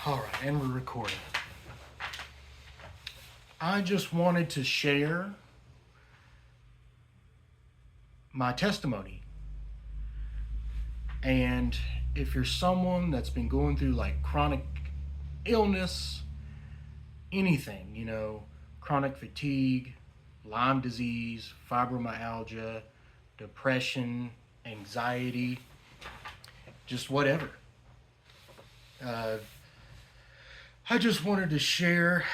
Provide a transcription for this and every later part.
All right, and we're recording. I just wanted to share my testimony. And if you're someone that's been going through like chronic illness, anything, chronic fatigue, Lyme disease, fibromyalgia, depression, anxiety, just whatever. Uh, I just wanted to share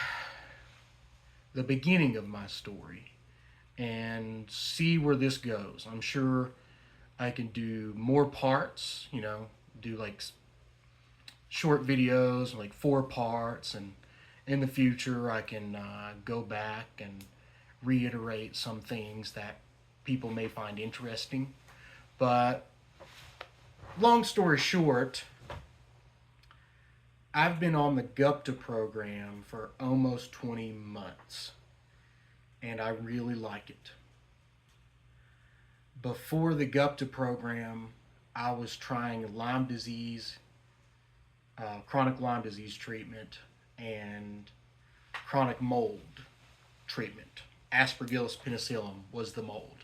the beginning of my story and see where this goes. I'm sure I can do more parts, do like short videos, like 4 parts, and in the future I can go back and reiterate some things that people may find interesting. But long story short, I've been on the Gupta program for almost 20 months, and I really like it. Before the Gupta program, I was trying Lyme disease, chronic Lyme disease treatment, and chronic mold treatment. Aspergillus penicillin was the mold.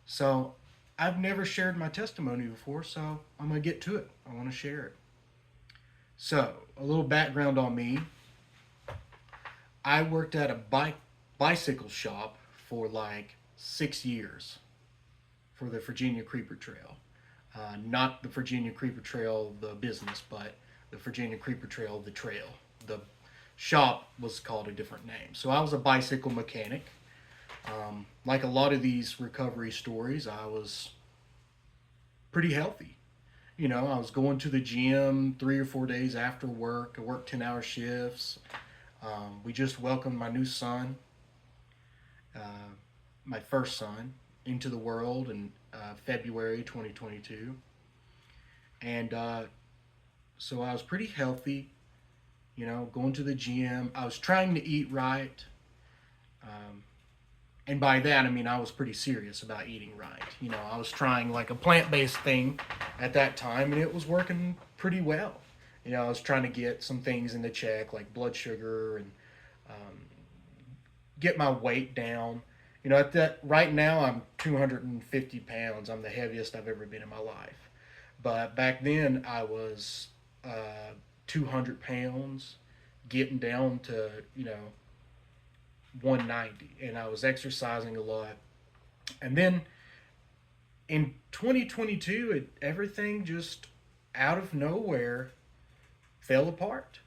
So I've never shared my testimony before, so I'm going to get to it. I want to share it. So, a little background on me. I worked at a bicycle shop for like 6 years for the Virginia Creeper Trail. Not the Virginia Creeper Trail, the business, but the Virginia Creeper Trail, the trail. The shop was called a different name. So I was a bicycle mechanic. Like a lot of these recovery stories, I was pretty healthy. I was going to the gym 3 or 4 days after work. I worked 10-hour shifts. We just welcomed my new son, my first son, into the world in February 2022. And so I was pretty healthy, going to the gym. I was trying to eat right. And by that, I mean I was pretty serious about eating right. I was trying like a plant-based thing at that time, and it was working pretty well. I was trying to get some things into check, like blood sugar, and get my weight down. At that right now, I'm 250 pounds. I'm the heaviest I've ever been in my life. But back then, I was 200 pounds, getting down to 190, and I was exercising a lot. And then in 2022, everything just out of nowhere fell apart.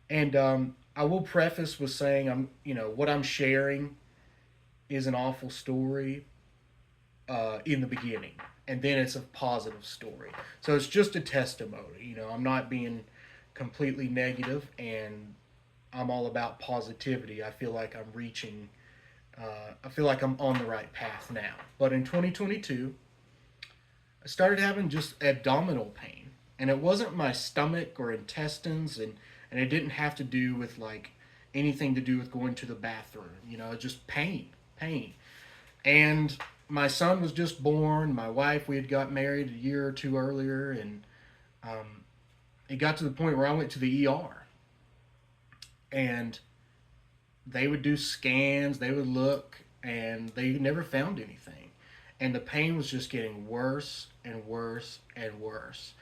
And I will preface with saying what I'm sharing is an awful story in the beginning, and then it's a positive story. So it's just a testimony. I'm not being completely negative, and I'm all about positivity. I feel like I'm reaching. I feel like I'm on the right path now. But in 2022, I started having just abdominal pain, and it wasn't my stomach or intestines, and it didn't have to do with like anything to do with going to the bathroom. Just pain. And my son was just born. My wife, we had got married a year or two earlier, and it got to the point where I went to the ER, and they would do scans, they would look, and they never found anything. And the pain was just getting worse and worse and worse,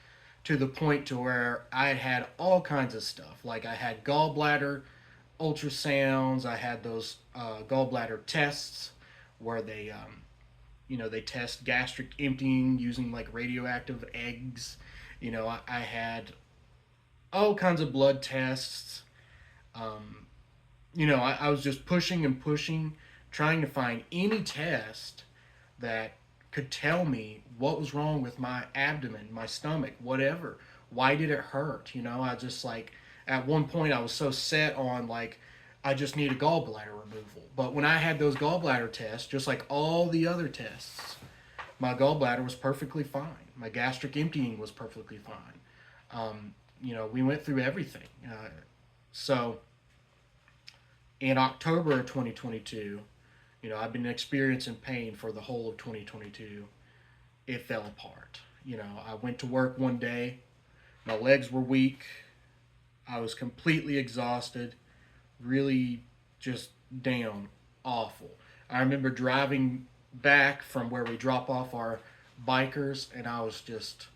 to the point to where I had all kinds of stuff. Like I had gallbladder ultrasounds, I had those gallbladder tests where they test gastric emptying using like radioactive eggs. I had all kinds of blood tests. I was just pushing and pushing, trying to find any test that could tell me what was wrong with my abdomen, my stomach, whatever. Why did it hurt? I just like, at one point I was so set on like, I just need a gallbladder removal. But when I had those gallbladder tests, just like all the other tests, my gallbladder was perfectly fine. My gastric emptying was perfectly fine. We went through everything. So in October of 2022, I've been experiencing pain for the whole of 2022. It fell apart. I went to work one day, my legs were weak, I was completely exhausted, really just down, awful. I remember driving back from where we drop off our bikers, and I was just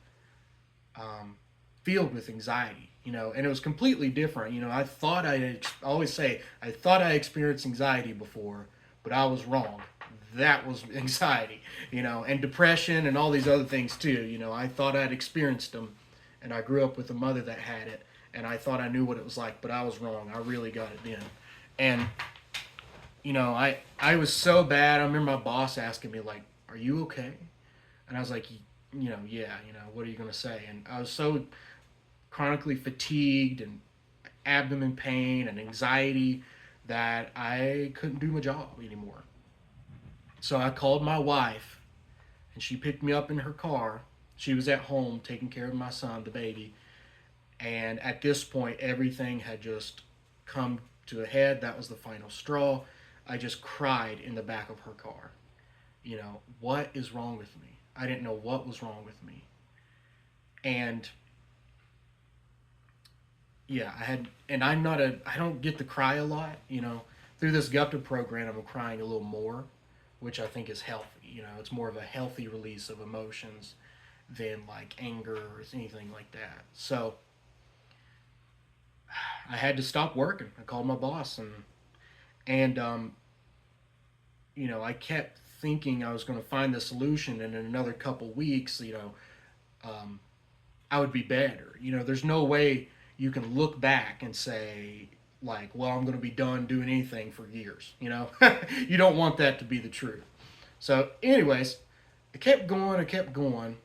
um, filled with anxiety, and it was completely different. I always say, I thought I experienced anxiety before, but I was wrong. That was anxiety, and depression and all these other things too. I thought I'd experienced them, and I grew up with a mother that had it, and I thought I knew what it was like, but I was wrong. I really got it then. And, I was so bad. I remember my boss asking me, like, "Are you okay?" And I was like, yeah, what are you going to say? And I was so chronically fatigued and abdomen pain and anxiety that I couldn't do my job anymore. So I called my wife, and she picked me up in her car. She was at home taking care of my son, the baby. And at this point, everything had just come to a head. That was the final straw. I just cried in the back of her car. What is wrong with me? I didn't know what was wrong with me. And yeah, I don't get to cry a lot. Through this Gupta program, I'm crying a little more, which I think is healthy. It's more of a healthy release of emotions than like anger or anything like that. So I had to stop working. I called my boss, and I kept thinking I was going to find the solution, and in another couple weeks, um, I would be better. There's no way you can look back and say, like, well, I'm going to be done doing anything for years. You don't want that to be the truth. So, anyways, I kept going. I kept going.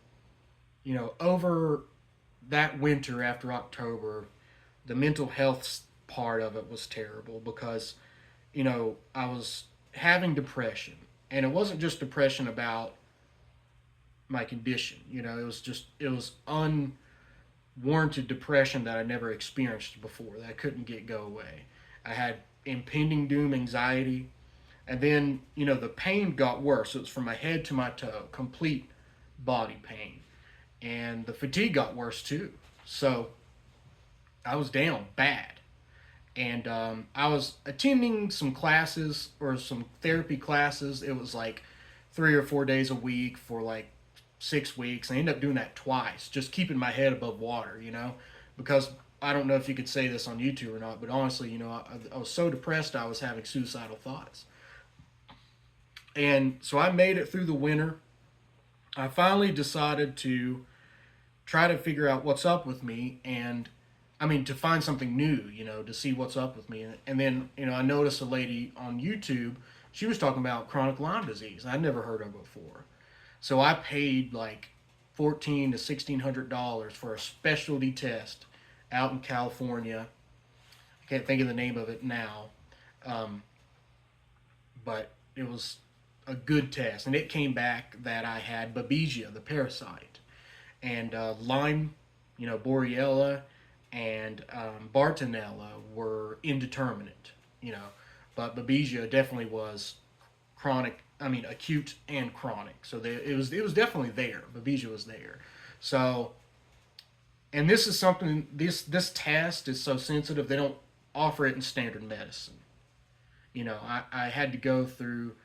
Over that winter after October, the mental health part of it was terrible because, I was having depression. And it wasn't just depression about my condition. It was unwarranted depression that I never experienced before, that I couldn't get go away. I had impending doom anxiety. And then, the pain got worse. It was from my head to my toe, complete body pain. And the fatigue got worse too. So I was down bad. And I was attending some classes or some therapy classes. It was like 3 or 4 days a week for like 6 weeks. I ended up doing that twice, just keeping my head above water, because I don't know if you could say this on YouTube or not, but honestly, I was so depressed I was having suicidal thoughts. And so I made it through the winter. I finally decided to try to figure out what's up with me, and I mean, to find something new, to see what's up with me. And then, I noticed a lady on YouTube. She was talking about chronic Lyme disease. I'd never heard of it before. So I paid like $1,400 to $1,600 for a specialty test out in California. I can't think of the name of it now, um, but it was a good test, and it came back that I had Babesia, the parasite, and Lyme, Borrelia, and Bartonella were indeterminate, but Babesia definitely was chronic. I mean, acute and chronic. So it was definitely there. Babesia was there. So, and this is something, this test is so sensitive they don't offer it in standard medicine. I had to go through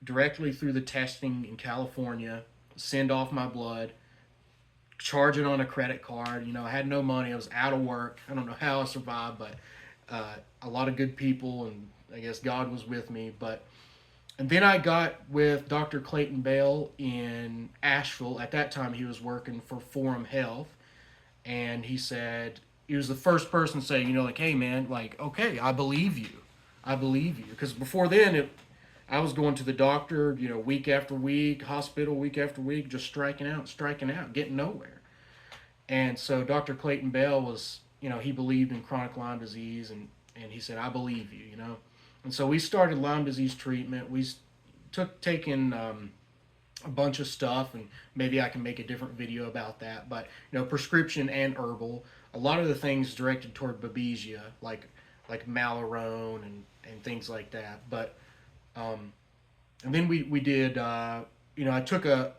directly through the testing in California, send off my blood, charge it on a credit card. I had no money. I was out of work. I don't know how I survived, but a lot of good people, and I guess God was with me. And then I got with Dr. Clayton Bell in Asheville. At that time, he was working for Forum Health, and he was the first person to say, like, hey man, like, okay, I believe you, because before then I was going to the doctor, week after week, hospital week after week, just striking out, getting nowhere. And so Dr. Clayton Bell was, he believed in chronic Lyme disease, and he said, I believe you. And so we started Lyme disease treatment. We took taking a bunch of stuff, and maybe I can make a different video about that. But prescription and herbal. A lot of the things directed toward Babesia, like Malarone and things like that. But and then we did. I took a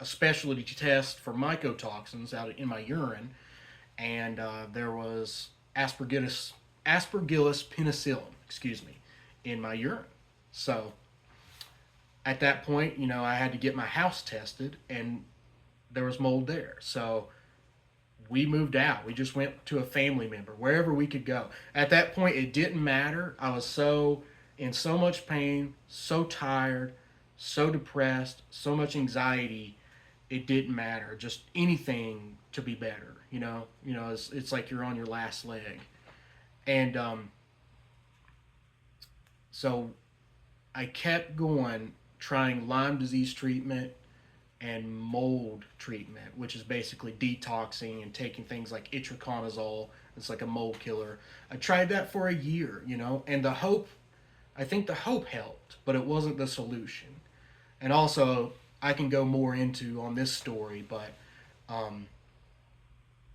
specialty test for mycotoxins out in my urine, and there was aspergillus penicillin, in my urine. So at that point, I had to get my house tested, and there was mold there. So we moved out. We just went to a family member, wherever we could go. At that point, it didn't matter. I was in so much pain, so tired, so depressed, so much anxiety. It didn't matter. Just anything to be better. It's like you're on your last leg. And so I kept going, trying Lyme disease treatment and mold treatment, which is basically detoxing and taking things like itraconazole. It's like a mold killer. I tried that for a year, and I think the hope helped, but it wasn't the solution. And also, I can go more into on this story, but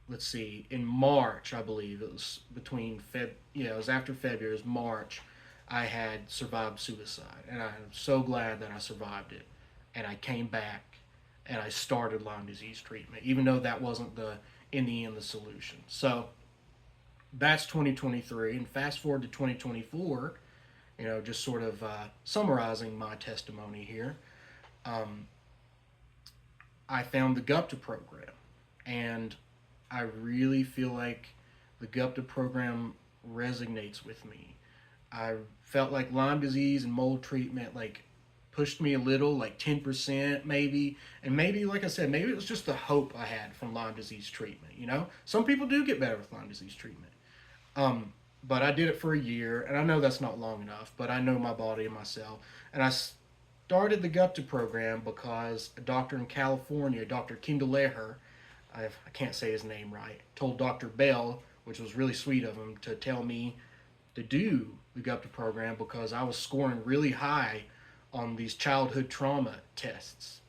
let's see, in March, I believe it was it was after February, it was March, I had survived suicide, and I'm so glad that I survived it, and I came back, and I started Lyme disease treatment, even though that wasn't in the end the solution. So that's 2023, and fast forward to 2024, just sort of summarizing my testimony here. I found the Gupta Program, and I really feel like the Gupta Program resonates with me. I felt like Lyme disease and mold treatment pushed me a little, 10% maybe. And maybe, like I said, maybe it was just the hope I had from Lyme disease treatment, Some people do get better with Lyme disease treatment. But I did it for a year, and I know that's not long enough, but I know my body and myself. And I started the Gupta Program because a doctor in California, Dr. Kindleher, I can't say his name right, told Dr. Bell, which was really sweet of him, to tell me to do the Gupta Program because I was scoring really high on these childhood trauma tests.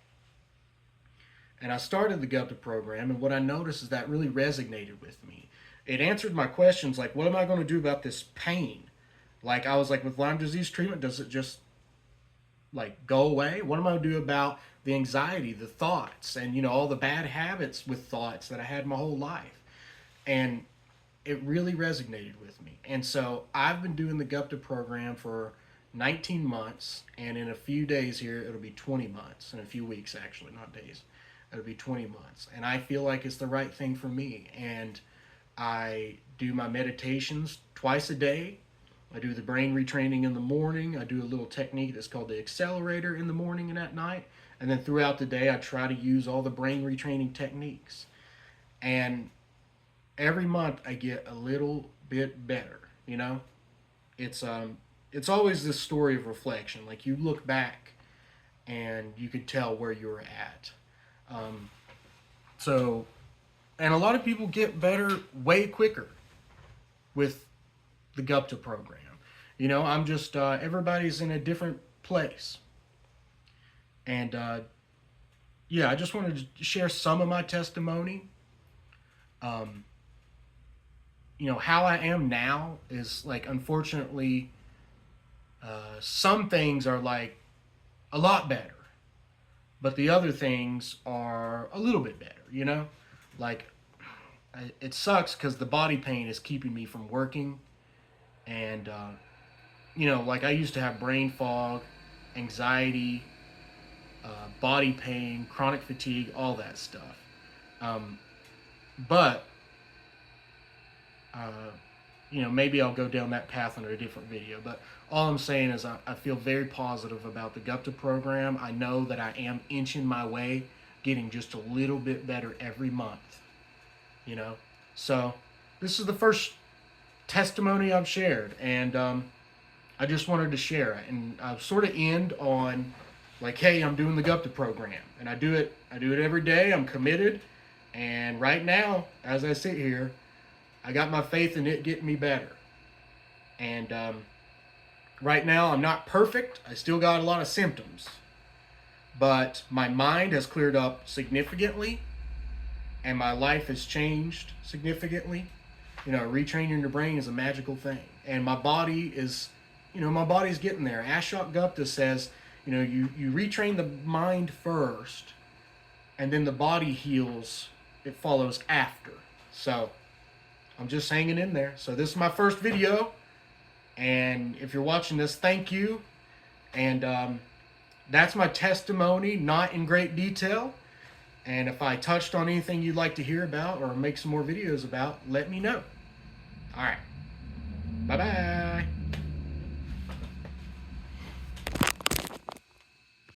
And I started the Gupta Program, and what I noticed is that really resonated with me. It answered my questions like, what am I going to do about this pain? I was like, with Lyme disease treatment, does it just go away? What am I going to do about the anxiety, the thoughts, and all the bad habits with thoughts that I had my whole life? And it really resonated with me. And so I've been doing the Gupta Program for 19 months, and in a few days here, it'll be 20 months. In a few weeks, actually, not days. It'll be 20 months. And I feel like it's the right thing for me. And I do my meditations twice a day. I do the brain retraining in the morning. I do a little technique that's called the accelerator in the morning and at night. And then throughout the day, I try to use all the brain retraining techniques. And every month, I get a little bit better, It's always this story of reflection. You look back and you could tell where you were at. And a lot of people get better way quicker with the Gupta Program. I'm just, everybody's in a different place. And I just wanted to share some of my testimony. How I am now is unfortunately, some things are a lot better, but the other things are a little bit better, it sucks because the body pain is keeping me from working. And, I used to have brain fog, anxiety, body pain, chronic fatigue, all that stuff. But maybe I'll go down that path in a different video. But all I'm saying is I feel very positive about the Gupta Program. I know that I am inching my way, getting just a little bit better every month. So this is the first testimony I've shared, and I just wanted to share it. And I sort of end on hey, I'm doing the Gupta Program, and I do it every day. I'm committed, and right now, as I sit here, I got my faith in it getting me better. And right now, I'm not perfect. I still got a lot of symptoms, but my mind has cleared up significantly, and my life has changed significantly. Retraining your brain is a magical thing, and my body is, my body's getting there. Ashok Gupta says, you retrain the mind first, and then the body heals. It follows after. So I'm just hanging in there. So this is my first video, and if you're watching this, thank you. And that's my testimony, not in great detail. And if I touched on anything you'd like to hear about or make some more videos about, let me know. All right. Bye-bye.